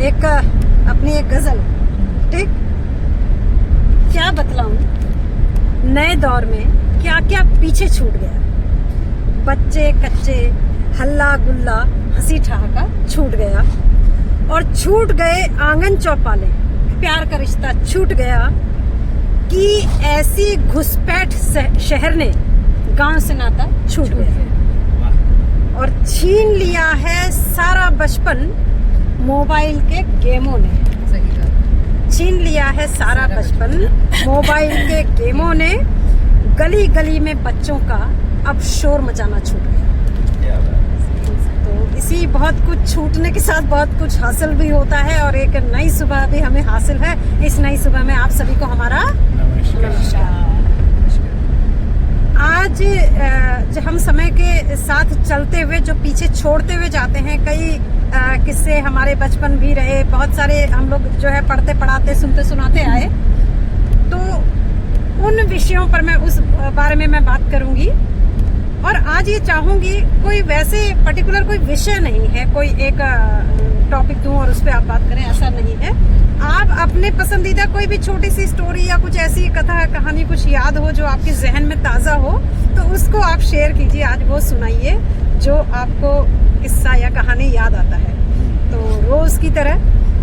एक अपनी एक गजल, ठीक, क्या बतलाऊं, नए दौर में क्या क्या पीछे छूट गया। बच्चे कच्चे, हल्ला गुल्ला, हंसी ठहाका छूट गया, और छूट गए आंगन चौपाले, प्यार का रिश्ता छूट गया कि ऐसी घुसपैठ शहर ने गांव से नाता छूट गया, और छीन लिया है सारा बचपन मोबाइल के गेमों ने। छीन लिया है सारा बचपन मोबाइल के गेमों ने। गली गली में बच्चों का अब शोर मचाना छूट गया। तो इसी बहुत कुछ छूटने के साथ बहुत कुछ हासिल भी होता है, और एक नई सुबह भी हमें हासिल है। इस नई सुबह में आप सभी को हमारा नमस्कार। आज जो हम समय के साथ चलते हुए जो पीछे छोड़ते हुए जाते हैं, कई किस्से हमारे बचपन भी रहे, बहुत सारे हम लोग जो है पढ़ते पढ़ाते सुनते सुनाते आए, तो उन विषयों पर मैं उस बारे में मैं बात करूंगी। और आज ये चाहूंगी कोई वैसे पर्टिकुलर कोई विषय नहीं है, कोई एक टॉपिक दूं और उस पर आप बात करें, ऐसा नहीं है। आप अपने पसंदीदा कोई भी छोटी सी स्टोरी या कुछ ऐसी कथा कहानी कुछ याद हो जो आपके जहन में ताज़ा हो, तो उसको आप शेयर कीजिए, आज वो सुनाइए जो आपको किस्सा या कहानी याद आता है। तो रोज की तरह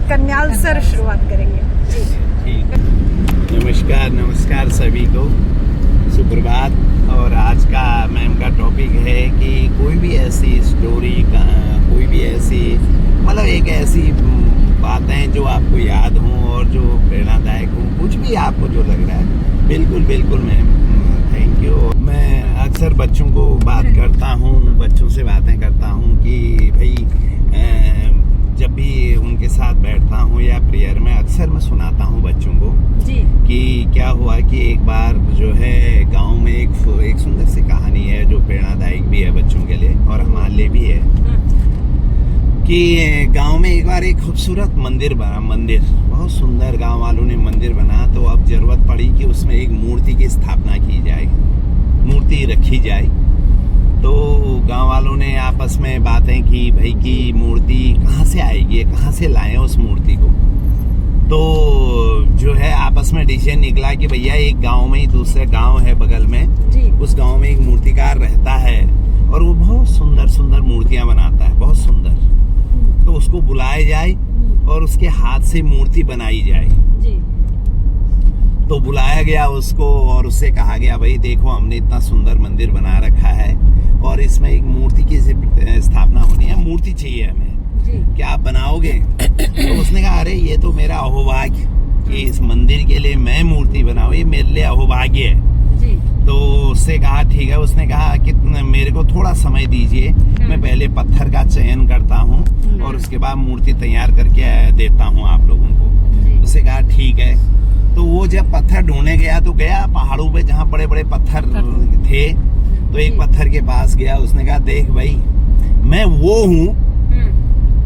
कन्याल सर शुरुआत करेंगे जी। नमस्कार सभी को, सुप्रभात। और आज का मैम का टॉपिक है कि कोई भी ऐसी स्टोरी का, कोई भी ऐसी मतलब एक ऐसी बातें जो आपको याद हों और जो प्रेरणादायक हों, कुछ भी आपको जो लग रहा है, बिल्कुल मैम, थैंक यू। मैं अक्सर बच्चों को बात करता हूँ, बच्चों से बातें करता हूँ कि भाई जब भी उनके साथ बैठता हूँ या प्रेयर में, अक्सर मैं सुनाता हूँ बच्चों को जी कि क्या हुआ कि एक बार जो है गांव में एक सुंदर सी कहानी है जो प्रेरणादायक भी है बच्चों के लिए और हमारे लिए भी है, कि गांव में एक बार एक खूबसूरत मंदिर बना, बहुत सुंदर गांव वालों ने मंदिर बना। तो अब जरूरत पड़ी कि उसमें एक मूर्ति की स्थापना की जाए, मूर्ति रखी जाए। तो गांव वालों ने आपस में बातें की, भाई की मूर्ति कहाँ से आएगी, कहाँ से लाएं उस मूर्ति को। तो जो है आपस में डिसीजन निकला कि भैया एक गांव में ही दूसरे गांव है बगल में जी, उस गांव में एक मूर्तिकार रहता है और वो बहुत सुंदर सुंदर मूर्तियां बनाता है, बहुत सुंदर। तो उसको बुलाया जाए और उसके हाथ से मूर्ति बनाई जाए जी। तो बुलाया गया उसको और उससे कहा गया, भाई देखो हमने इतना सुंदर मंदिर बना रखा है और इसमें एक मूर्ति की स्थापना होनी है, मूर्ति चाहिए हमें, क्या आप बनाओगे? तो उसने कहा, अरे ये तो मेरा अहोभाग्य कि इस मंदिर के लिए मैं मूर्ति बनाऊं, ये मेरे लिए अहोभाग्य है जी। तो उससे कहा ठीक है। उसने कहा कि मेरे को थोड़ा समय दीजिए, मैं पहले पत्थर का चयन करता हूँ और उसके बाद मूर्ति तैयार करके देता हूँ आप लोगों को। उससे कहा ठीक है। तो वो जब पत्थर ढूंढने गया तो गया पहाड़ों पे जहाँ बड़े बड़े पत्थर थे, तो एक पत्थर के पास गया। उसने कहा, देख भाई मैं वो हूँ,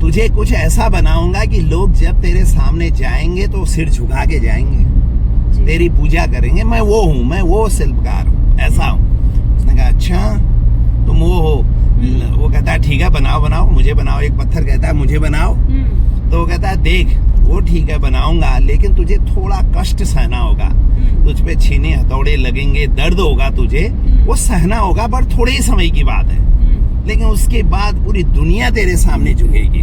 तुझे कुछ ऐसा बनाऊंगा कि लोग जब तेरे सामने जाएंगे तो सिर झुका के जाएंगे, तेरी पूजा करेंगे। मैं वो हूँ, मैं वो शिल्पकार हूँ, ऐसा हूँ। उसने कहा अच्छा तुम वो हो? वो कहता है ठीक है बनाओ, मुझे बनाओ। एक पत्थर कहता है मुझे बनाओ। तो वो कहता है देख वो ठीक है बनाऊंगा, लेकिन तुझे थोड़ा कष्ट सहना होगा, तुझ पे छीने हथौड़े लगेंगे, दर्द होगा तुझे, वो सहना होगा, पर थोड़े ही समय की बात है, लेकिन उसके बाद पूरी दुनिया तेरे सामने झुकेगी।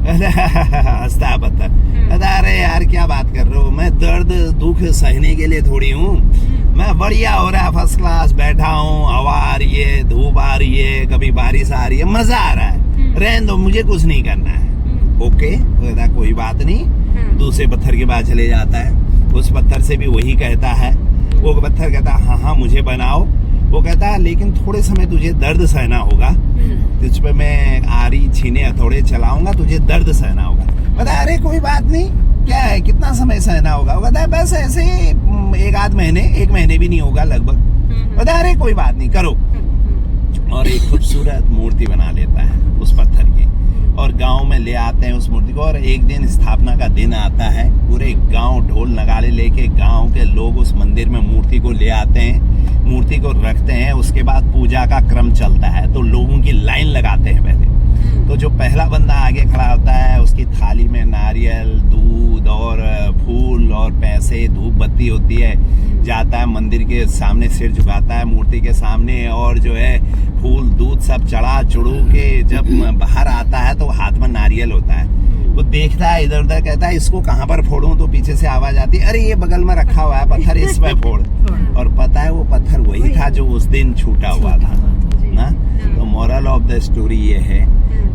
हंसता पत्थर, अरे यार क्या बात कर रहे हो, मैं दर्द दुख सहने के लिए थोड़ी हूँ, मैं बढ़िया हो रहा है, फर्स्ट क्लास बैठा हूँ, हवा आ रही है, धूप आ रही है, कभी बारिश आ रही है, मजा आ रहा है, रहने दो, मुझे कुछ नहीं करना है। ओके, कहता कोई बात नहीं। दूसरे पत्थर के पास चले जाता है, उस पत्थर से भी वही कहता है। वो पत्थर कहता है हाँ मुझे बनाओ। वो कहता है लेकिन थोड़े समय तुझे दर्द सहना होगा, तुझ पे मैं आरी छीने हथौड़े चलाऊंगा, तुझे दर्द सहना होगा। कहता अरे कोई बात नहीं, क्या है कितना समय सहना होगा? वो कहता है बस ऐसे ही एक महीने भी नहीं होगा लगभग। कहता अरे कोई बात नहीं करो। और एक खूबसूरत मूर्ति बना लेता है उस पत्थर की और गांव में ले आते हैं उस मूर्ति को। और एक दिन स्थापना का दिन आता है, पूरे गांव ढोल नगाड़े लेके गांव के लोग उस मंदिर में मूर्ति को ले आते हैं, मूर्ति को रखते हैं। उसके बाद पूजा का क्रम चलता है, तो लोगों की लाइन लगाते हैं पहले। तो जो पहला बंदा आगे खड़ा होता है उसकी थाली में नारियल, दूध और फूल और पैसे, धूप बत्ती होती है, जाता है मंदिर के सामने, सिर झुकाता है मूर्ति के सामने और जो है फूल दूध सब चढ़ा चढ़ू के जब बाहर आता है तो हाथ में नारियल होता है। वो देखता है इधर उधर, कहता है इसको कहाँ पर फोड़ूं, तो पीछे से आवाज आती है, अरे ये बगल में रखा हुआ है पत्थर, इसमें फोड़। और पता है वो पत्थर वही था जो उस दिन छूटा हुआ था ना। तो मोरल ऑफ द स्टोरी ये है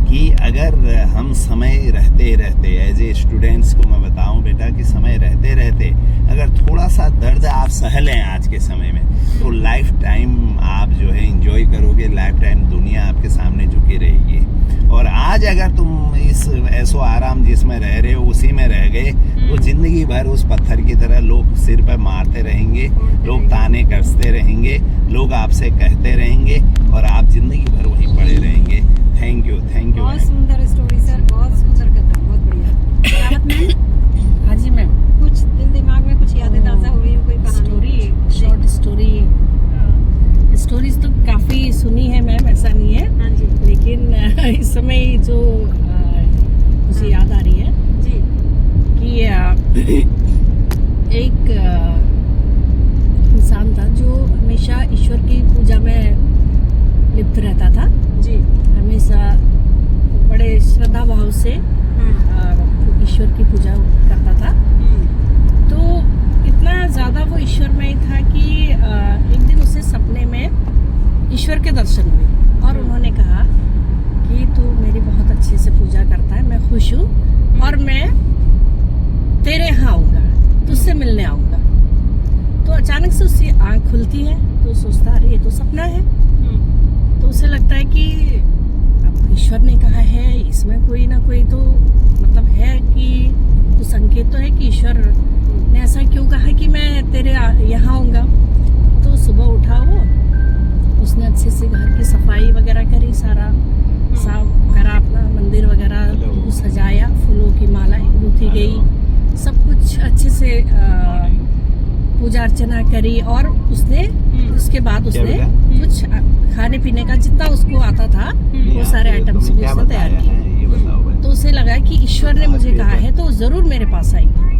कि अगर हम समय रहते रहते एज ए स्टूडेंट्स को मैं बताऊं बेटा कि समय रहते रहते अगर थोड़ा सा दर्द आप सह लें आज के समय में, तो लाइफ टाइम आप जो है एंजॉय करोगे, लाइफ टाइम दुनिया आपके सामने झुकी रहेगी। और आज अगर तुम इस ऐसो आराम जिसमें रह रहे हो उसी में रह गए तो जिंदगी भर उस पत्थर की तरह लोग सिर पर मारते रहेंगे, लोग ताने कसते रहेंगे, लोग आपसे कहते रहेंगे और आप जिंदगी भर वहीं पड़े रहेंगे। थैंक यू बहुत सुंदर स्टोरी सर, बहुत सुंदर कथा, बहुत बढ़िया। राहत मैम, हाँ जी मैम, कुछ दिल दिमाग में कुछ यादें ताज़ा हो रही है, कोई कहानी? शॉर्ट स्टोरीज तो काफ़ी सुनी है मैम, ऐसा नहीं है। हाँ जी लेकिन इस समय जो मुझे याद आ रही है जी कि एक इंसान था जो हमेशा ईश्वर की पूजा में लिप्त रहता था जी। हमेशा बड़े श्रद्धा भाव से ईश्वर की पूजा करता था। तो इतना ज़्यादा वो ईश्वर में ही था कि एक दिन उसे सपने में ईश्वर के दर्शन हुए और उन्होंने कहा कि तू मेरी बहुत अच्छे से पूजा करता है, मैं खुश हूँ और मैं तेरे यहाँ आऊँगा, तुझसे मिलने आऊँगा। तो अचानक से उसकी आँख खुलती है तो सोचता अरे ये तो सपना है। तो उसे लगता है कि अब ईश्वर ने कहा है, इसमें कोई ना कोई तो मतलब है कि कुछ संकेत तो है कि ईश्वर ने ऐसा क्यों कहा कि मैं तेरे यहाँ आऊँगा। तो सुबह उठा वो, उसने अच्छे से घर की सफाई वगैरह करी, सारा साफ करा, अपना मंदिर वगैरह सजाया, फूलों की मालाएं गूंथी गई, सब कुछ अच्छे से पूजा अर्चना करी। और उसने उसके बाद उसने कुछ खाने पीने का जितना उसको आता था वो सारे आइटम्स भी उसने तैयार किए। तो उसे लगा कि ईश्वर ने मुझे कहा है तो जरूर मेरे पास आएंगे।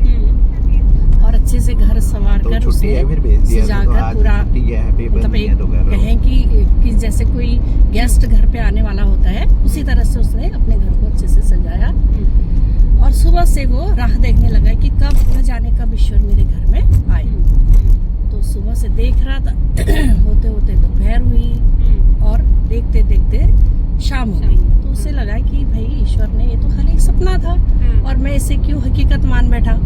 और अच्छे से घर संवार कर उसे सजाकर पूरा, मतलब एक कहें कि जैसे कोई गेस्ट घर पे आने वाला होता है उसी तरह से उसने अपने घर को अच्छे से सजाया। और सुबह से वो राह देखने लगा कि कब न जाने कब ईश्वर मेरे घर में आए। तो सुबह से देख रहा था, होते होते दोपहर हुई और देखते देखते शाम हो गई। तो उसे लगा कि भाई ईश्वर ने, ये तो खाली एक सपना था और मैं इसे क्यों हकीकत मान बैठा,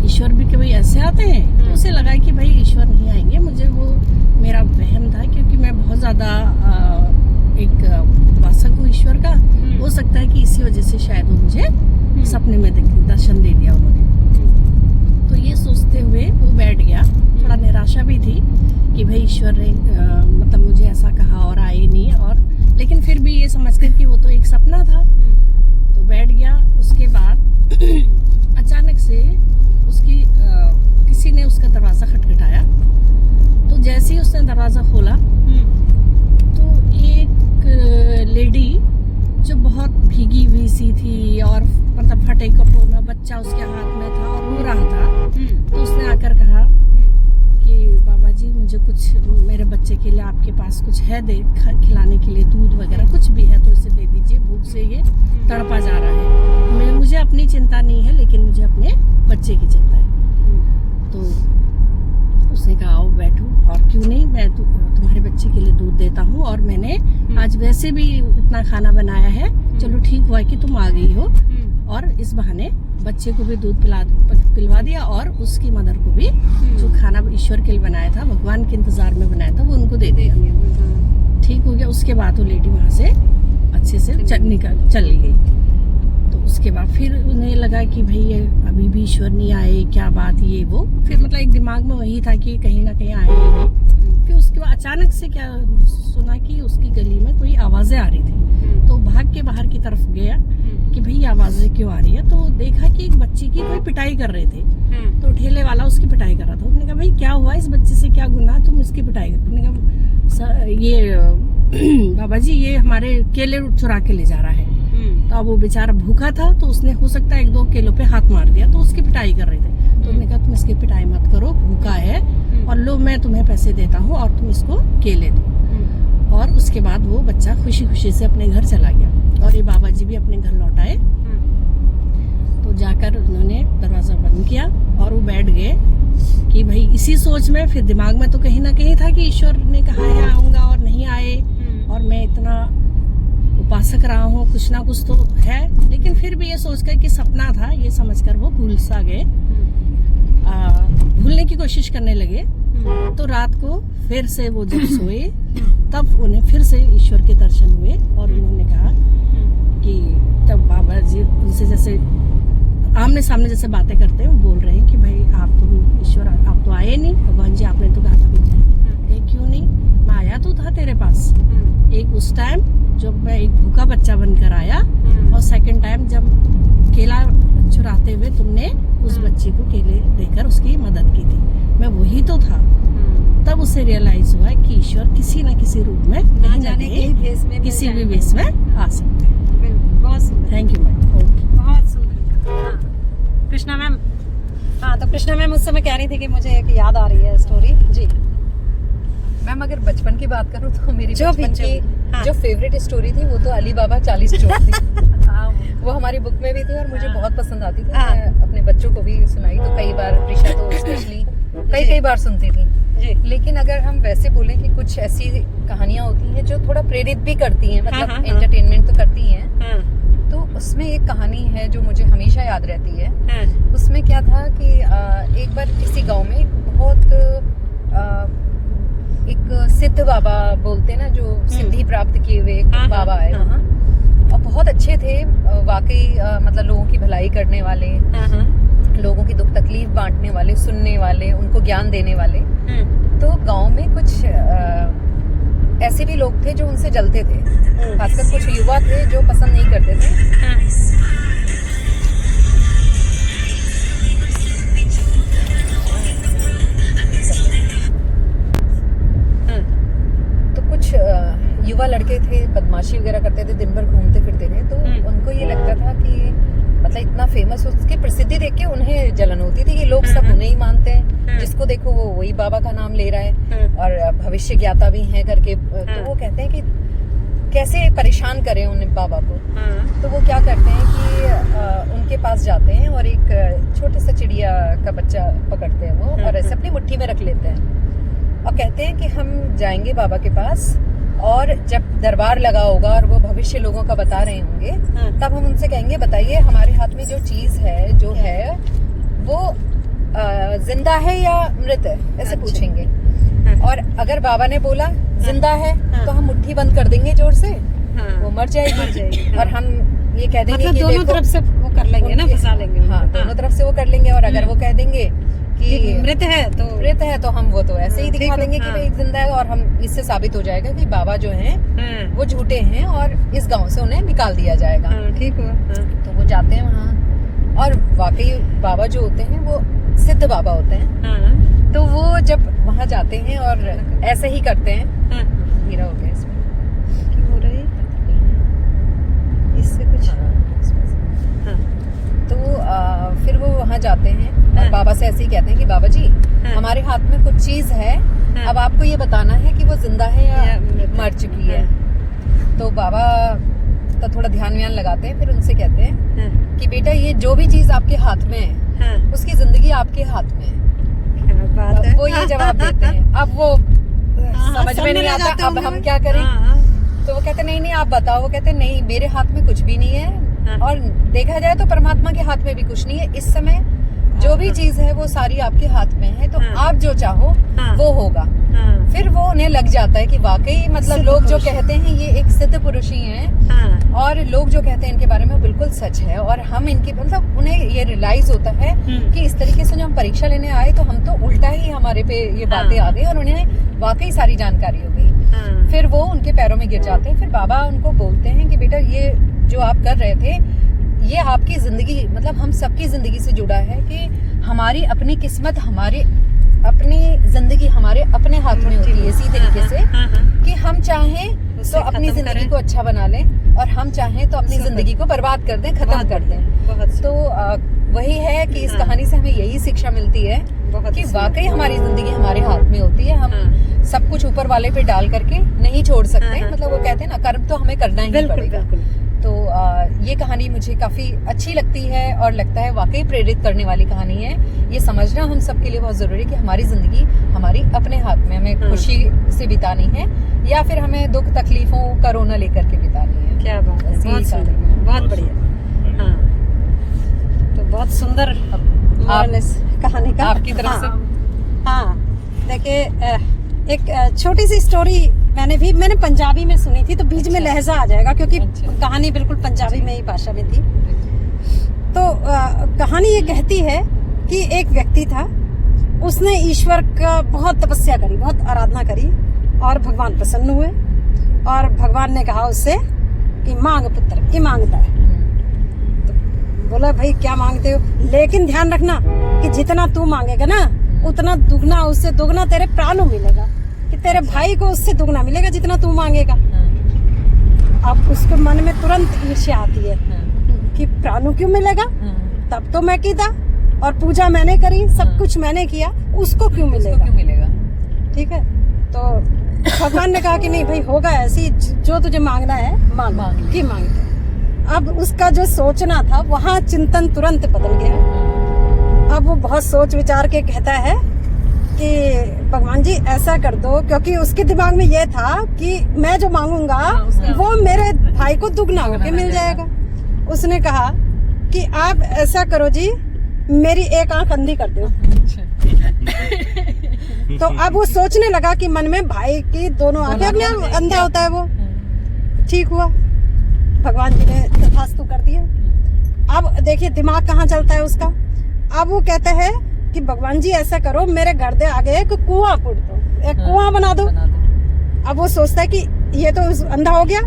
ईश्वर भी कभी ऐसे आते हैं। तो उसे लगा कि भाई ईश्वर नहीं आएंगे, मुझे वो मेरा वहम था क्योंकि मैं बहुत ज़्यादा एक उपासक हूँ ईश्वर का। हो सकता है कि इसी वजह से शायद वो मुझे सपने में दर्शन दे दिया उन्होंने। तो ये सोचते हुए वो बैठ गया, थोड़ा निराशा भी थी कि भाई ईश्वर ने मतलब मुझे ऐसा कहा और आए नहीं, और लेकिन फिर भी ये समझकर कि वो तो एक सपना था। तो बैठ गया। उसके बाद अचानक से उसकी किसी ने उसका दरवाज़ा खटखटाया। तो जैसे ही उसने दरवाज़ा खोला तो एक लेडी जो बहुत भीगी हुई सी थी और मतलब फटे कपड़ों में, बच्चा उसके हाथ में था और रो रहा था। तो उसने आकर कहा कि बाबा जी मुझे कुछ, मेरे बच्चे के लिए आपके पास कुछ है दे खिलाने के लिए, दूध वगैरह कुछ भी है तो इसे दे दीजिए, भूख से ये तड़पा जा रहा है। मुझे अपनी चिंता नहीं है लेकिन मुझे अपने बच्चे की चिंता है। तो उसने कहा आओ बैठो, और क्यों नहीं, मैं तुम्हारे बच्चे के लिए दूध देता हूँ और मैंने आज वैसे भी इतना खाना बनाया है, चलो ठीक हुआ कि तुम आ गई हो। और इस बहाने बच्चे को भी दूध पिलवा दिया और उसकी मदर को भी जो खाना ईश्वर के लिए बनाया था, भगवान के इंतजार में बनाया था, वो उनको दे दिया। ठीक हो गया। उसके बाद वो लेडी वहाँ से अच्छे से चली गई। तो उसके बाद फिर उन्हें लगा कि भाई अभी भी ईश्वर नहीं आए, क्या बात ये वो, फिर मतलब एक दिमाग में वही था कि कहीं ना कहीं आए। फिर उसके बाद अचानक से क्या सुना कि उसकी गली में कोई आवाज़ें आ रही थी। तो भाग के बाहर की तरफ गया कि भाई आवाज़ें क्यों आ रही है। तो देखा कि एक बच्ची की कोई पिटाई कर रहे थे। तो ठेले वाला उसकी पिटाई कर रहा था। उसने कहा भाई क्या हुआ, इस बच्चे से क्या गुनाह, तुम इसकी पिटाई कर। उसने कहा ये बाबा जी ये हमारे केले चुरा के ले जा रहा है। तो अब वो बेचारा भूखा था, तो उसने हो सकता है 1-2 केलों पे हाथ मार दिया, तो उसकी पिटाई कर रहे थे। तो उन्होंने कहा तुम इसकी पिटाई मत करो, भूखा है, और लो मैं तुम्हें पैसे देता हूँ और तुम इसको केले दो। और उसके बाद वो बच्चा खुशी खुशी से अपने घर चला गया और ये बाबा जी भी अपने घर लौट आए। तो जाकर उन्होंने दरवाजा बंद किया और वो बैठ गए कि भाई इसी सोच में, फिर दिमाग में तो कहीं ना कहीं था कि ईश्वर ने कहा है आऊंगा और नहीं आए, और मैं इतना उपासक रहा हूँ, कुछ ना कुछ तो है। लेकिन फिर भी ये सोचकर कि सपना था, ये समझकर वो भूल सा गए, भूलने की कोशिश करने लगे। तो रात को फिर से वो जब सोए तब उन्हें फिर से ईश्वर के दर्शन हुए और उन्होंने कहा कि तब बाबा जी उनसे जैसे आमने सामने जैसे बातें करते हैं, वो बोल रहे हैं कि भाई आप तो ईश्वर आप तो आए नहीं, भगवान जी आपने तो कहा था मुझे, क्यों नहीं, मैं आया तो था तेरे पास। एक उस टाइम जब मैं एक भूखा बच्चा बनकर आया, और सेकंड टाइम जब केला चुराते हुए तुमने उस बच्ची को केले देकर उसकी मदद की थी, मैं वही तो था। तब उसे रियलाइज हुआ कि ईश्वर किसी न किसी रूप में ना जाने के भेष में, किसी भी भेष में आ सकते हैं। बहुत सुंदर, थैंक यू मैम। बहुत सुंदर। हाँ। कृष्णा मैम, हाँ तो कृष्णा मैम उस समय कह रही थी कि मुझे एक याद आ रही है स्टोरी जी। मैम अगर बचपन की बात करूँ तो मेरी जो बचपन भी, की हाँ। जो फेवरेट स्टोरी थी वो तो अली बाबा 40 चोर थी। वो हमारी बुक में भी थी और मुझे बहुत पसंद आती थी। हाँ। मैं अपने बच्चों को भी सुनाई, तो कई बार प्रिशा तो स्पेशली कई बार सुनती थी जी। लेकिन अगर हम वैसे बोलें कि कुछ ऐसी कहानियां होती हैं जो थोड़ा प्रेरित भी करती हैं, मतलब हाँ। एंटरटेनमेंट तो करती हैं, हाँ, तो उसमें एक कहानी है जो मुझे हमेशा याद रहती है। हाँ, उसमें क्या था कि एक बार किसी गांव में बहुत एक सिद्ध बाबा बोलते हैं ना, जो सिद्धि प्राप्त किए हुए एक हाँ, बाबा आए हाँ। वहाँ, और बहुत अच्छे थे वाकई, मतलब लोगों की भलाई करने वाले, हाँ, लोगों की दुख तकलीफ बांटने वाले, सुनने वाले, उनको ज्ञान देने वाले। तो गांव में कुछ ऐसे भी लोग थे जो उनसे जलते थे, खासकर कुछ युवा थे जो पसंद नहीं करते थे। तो कुछ युवा लड़के थे, बदमाशी वगैरह करते थे, दिन भर घूमते फिरते थे। तो उनको ये लगता था कि मतलब इतना फेमस, उसकी प्रसिद्धि देख के उन्हें जलन होती थी कि लोग सब उन्हें ही मानते हैं, जिसको देखो वो वही बाबा का नाम ले रहा है और भविष्य ज्ञाता भी है करके। तो वो कहते हैं कि कैसे परेशान करें उन बाबा को। तो वो क्या करते हैं कि उनके पास जाते हैं और एक छोटे सा चिड़िया का बच्चा पकड़ते हैं वो, और ऐसे अपनी मुट्ठी में रख लेते हैं और कहते हैं कि हम जाएंगे बाबा के पास, और जब दरबार लगा होगा और वो भविष्य लोगों का बता रहे होंगे, तब हम उनसे कहेंगे बताइए हमारे हाथ में जो चीज है, जो है वो जिंदा है या मृत है, ऐसे पूछेंगे। और अगर बाबा ने बोला जिंदा है तो हम मुट्ठी बंद कर देंगे जोर से, वो मर जाएगी। और हम ये कह देंगे मतलब कि दोनों देखो, तरफ से वो कर लेंगे ना, फंसा लेंगे। हाँ, दोनों तरफ से वो कर लेंगे। और अगर वो कह देंगे कि मृत है तो हम वो तो ऐसे ही दिखा ठीक है, देंगे कि हाँ। भाई जिंदा है, और हम इससे साबित हो जाएगा कि बाबा जो हैं वो झूठे हैं और इस गांव से उन्हें निकाल दिया जाएगा। ठीक हुआ। तो वो जाते हैं वहाँ, और वाकई बाबा जो होते हैं वो सिद्ध बाबा होते हैं। तो वो जब वहाँ जाते हैं और ऐसे ही करते हैं। हीरा हो गया इसमें, क्यों हो रही इससे कुछ। तो फिर वो वहाँ जाते हैं और बाबा से ऐसे ही कहते हैं कि बाबा जी हमारे हाथ में कुछ चीज है, अब आपको ये बताना है कि वो जिंदा है या मर चुकी है। तो बाबा तो थोड़ा ध्यान व्यान लगाते हैं, फिर उनसे कहते हैं कि बेटा ये जो भी चीज आपके हाथ में है उसकी जिंदगी आपके हाथ में है। बात है। वो ये जवाब देते हैं। अब वो समझ में नहीं आता, अब हम क्या करें। तो वो कहते नहीं आप बताओ। वो कहते नहीं, मेरे हाथ में कुछ भी नहीं है, और देखा जाए तो परमात्मा के हाथ में भी कुछ नहीं है। इस समय जो भी चीज है वो सारी आपके हाथ में है, तो आप जो चाहो वो होगा। फिर वो उन्हें लग जाता है कि वाकई मतलब लोग जो कहते हैं ये एक सिद्ध पुरुष ही हैं, और लोग जो कहते हैं इनके बारे में बिल्कुल सच है। और हम इनकी मतलब उन्हें ये रियलाइज होता है कि इस तरीके से जब हम परीक्षा लेने आए तो हम तो उल्टा ही हमारे पे ये बातें आ गई और उन्हें वाकई सारी जानकारी हो गई। फिर वो उनके पैरों में गिर जाते हैं। फिर बाबा उनको बोलते हैं कि बेटा ये जो आप कर रहे थे ये आपकी जिंदगी, मतलब हम सबकी जिंदगी से जुड़ा है कि हमारी अपनी किस्मत, हमारी अपनी जिंदगी हमारे अपने हाथ में होती है। इसी तरीके से कि हम चाहें उससे तो अपनी खत्म जिंदगी करें। को अच्छा बना लें, और हम चाहें तो अपनी सब जिंदगी को बर्बाद कर दें, खत्म कर दें। बहुत तो वही है कि इस हाँ। कहानी से हमें यही शिक्षा मिलती है बहुत कि ही वाकई हमारी जिंदगी हमारे हाथ में होती है। हम हाँ। सब कुछ ऊपर वाले पे डाल करके नहीं छोड़ सकते। हाँ। मतलब वो कहते हैं ना, कर्म तो हमें करना ही बिल्कुल पड़ेगा। बिल्कुल। तो ये कहानी मुझे काफी अच्छी लगती है और लगता है वाकई प्रेरित करने वाली कहानी है। ये समझना हम सबके लिए बहुत जरूरी है कि हमारी जिंदगी हमारी अपने हाथ में, हमें हाँ। खुशी से बितानी है या फिर हमें दुख तकलीफों कोरोना लेकर के बितानी है। क्या बात है, बस यही बहुत सुंदर, कहानी। बहुत बढ़िया। हाँ, तो बहुत सुंदर मोरल इस कहानी का आपकी तरफ से? हाँ, देखिए एक छोटी सी स्टोरी मैंने पंजाबी में सुनी थी, तो बीच में लहजा आ जाएगा क्योंकि अच्छा। कहानी बिल्कुल पंजाबी में ही भाषा में थी। तो कहानी ये कहती है कि एक व्यक्ति था, उसने ईश्वर का बहुत तपस्या करी, बहुत आराधना करी, और भगवान प्रसन्न हुए और भगवान ने कहा उससे कि मांग पुत्र, ये मांगता है। तो बोला भाई क्या मांगते हो, लेकिन ध्यान रखना कि जितना तू मांगेगा ना उतना दुगना, उससे दुगना तेरे प्राणों मिलेगा, कि तेरे भाई को उससे दुगना मिलेगा जितना तू मांगेगा। अब उसके मन में तुरंत ईर्ष्या आती है कि प्राणों क्यों मिलेगा, तब तो मैं कीता और पूजा मैंने करी, सब कुछ मैंने किया, उसको क्यों मिलेगा। क्यों मिलेगा? ठीक है, तो भगवान ने कहा कि नहीं भाई होगा ऐसी, जो तुझे मांगना है मांग की मांगते। अब उसका जो सोचना था वहाँ चिंतन तुरंत बदल गया। अब वो बहुत सोच विचार के कहता है कि भगवान जी ऐसा कर दो, क्योंकि उसके दिमाग में ये था कि मैं जो मांगूंगा वो मेरे भाई को दुगना होके मिल जाएगा। उसने कहा कि आप ऐसा करो जी, मेरी एक आंख अंधी कर दो। तो अब वो सोचने लगा कि मन में भाई की दोनों आंखें, अपने आप अंधा होता है वो। ठीक हुआ, भगवान जी ने तथास्तु कर दिया। अब देखिए दिमाग कहाँ चलता है उसका। अब वो कहता है कि भगवान जी ऐसा करो, मेरे घर दे आगे एक कुआं पुट दो, एक कुआं बना दो। अब वो सोचता है कि ये तो अंधा हो गया,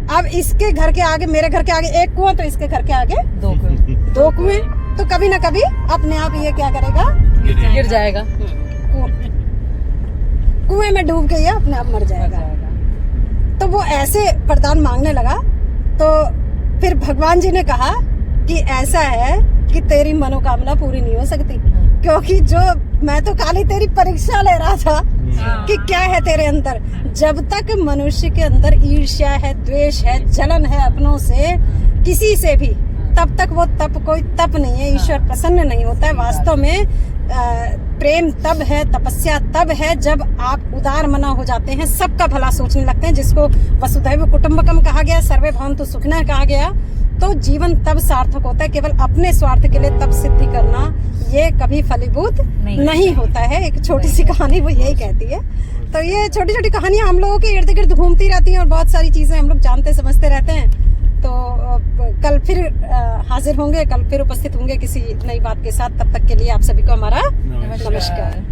अब इसके घर के आगे, मेरे घर के आगे एक कुआं, तो इसके घर के आगे दो कुएं, तो कभी ना कभी अपने आप ये क्या करेगा, गिर जाएगा। कुएं में डूब के ये अपने आप मर जाएगा। तो वो ऐसे वरदान मांगने लगा। तो फिर भगवान जी ने कहा कि ऐसा है कि तेरी मनोकामना पूरी नहीं हो सकती, क्योंकि जो मैं तो खाली तेरी परीक्षा ले रहा था कि क्या है तेरे अंदर। जब तक मनुष्य के अंदर ईर्ष्या है, द्वेष है, जलन है अपनों से, किसी से भी, तब तक वो तप कोई तप नहीं है, ईश्वर प्रसन्न नहीं होता है। वास्तव में प्रेम तब है, तपस्या तब है जब आप उदार मना हो जाते हैं, सबका भला सोचने लगते हैं, जिसको वसुधैव कुटुंबकम कहा गया, सर्वे भवन्तु सुखिनः कहा गया। तो जीवन तब सार्थक होता है। केवल अपने स्वार्थ के लिए तब सिद्धि करना ये कभी फलीभूत नहीं होता है। एक छोटी सी कहानी वो यही कहती है। तो ये छोटी छोटी कहानियां हम लोगों के इर्द गिर्द घूमती रहती हैं और बहुत सारी चीजें हम लोग जानते समझते रहते हैं। तो कल फिर हाजिर होंगे, कल फिर उपस्थित होंगे किसी नई बात के साथ। तब तक के लिए आप सभी को हमारा नमस्कार।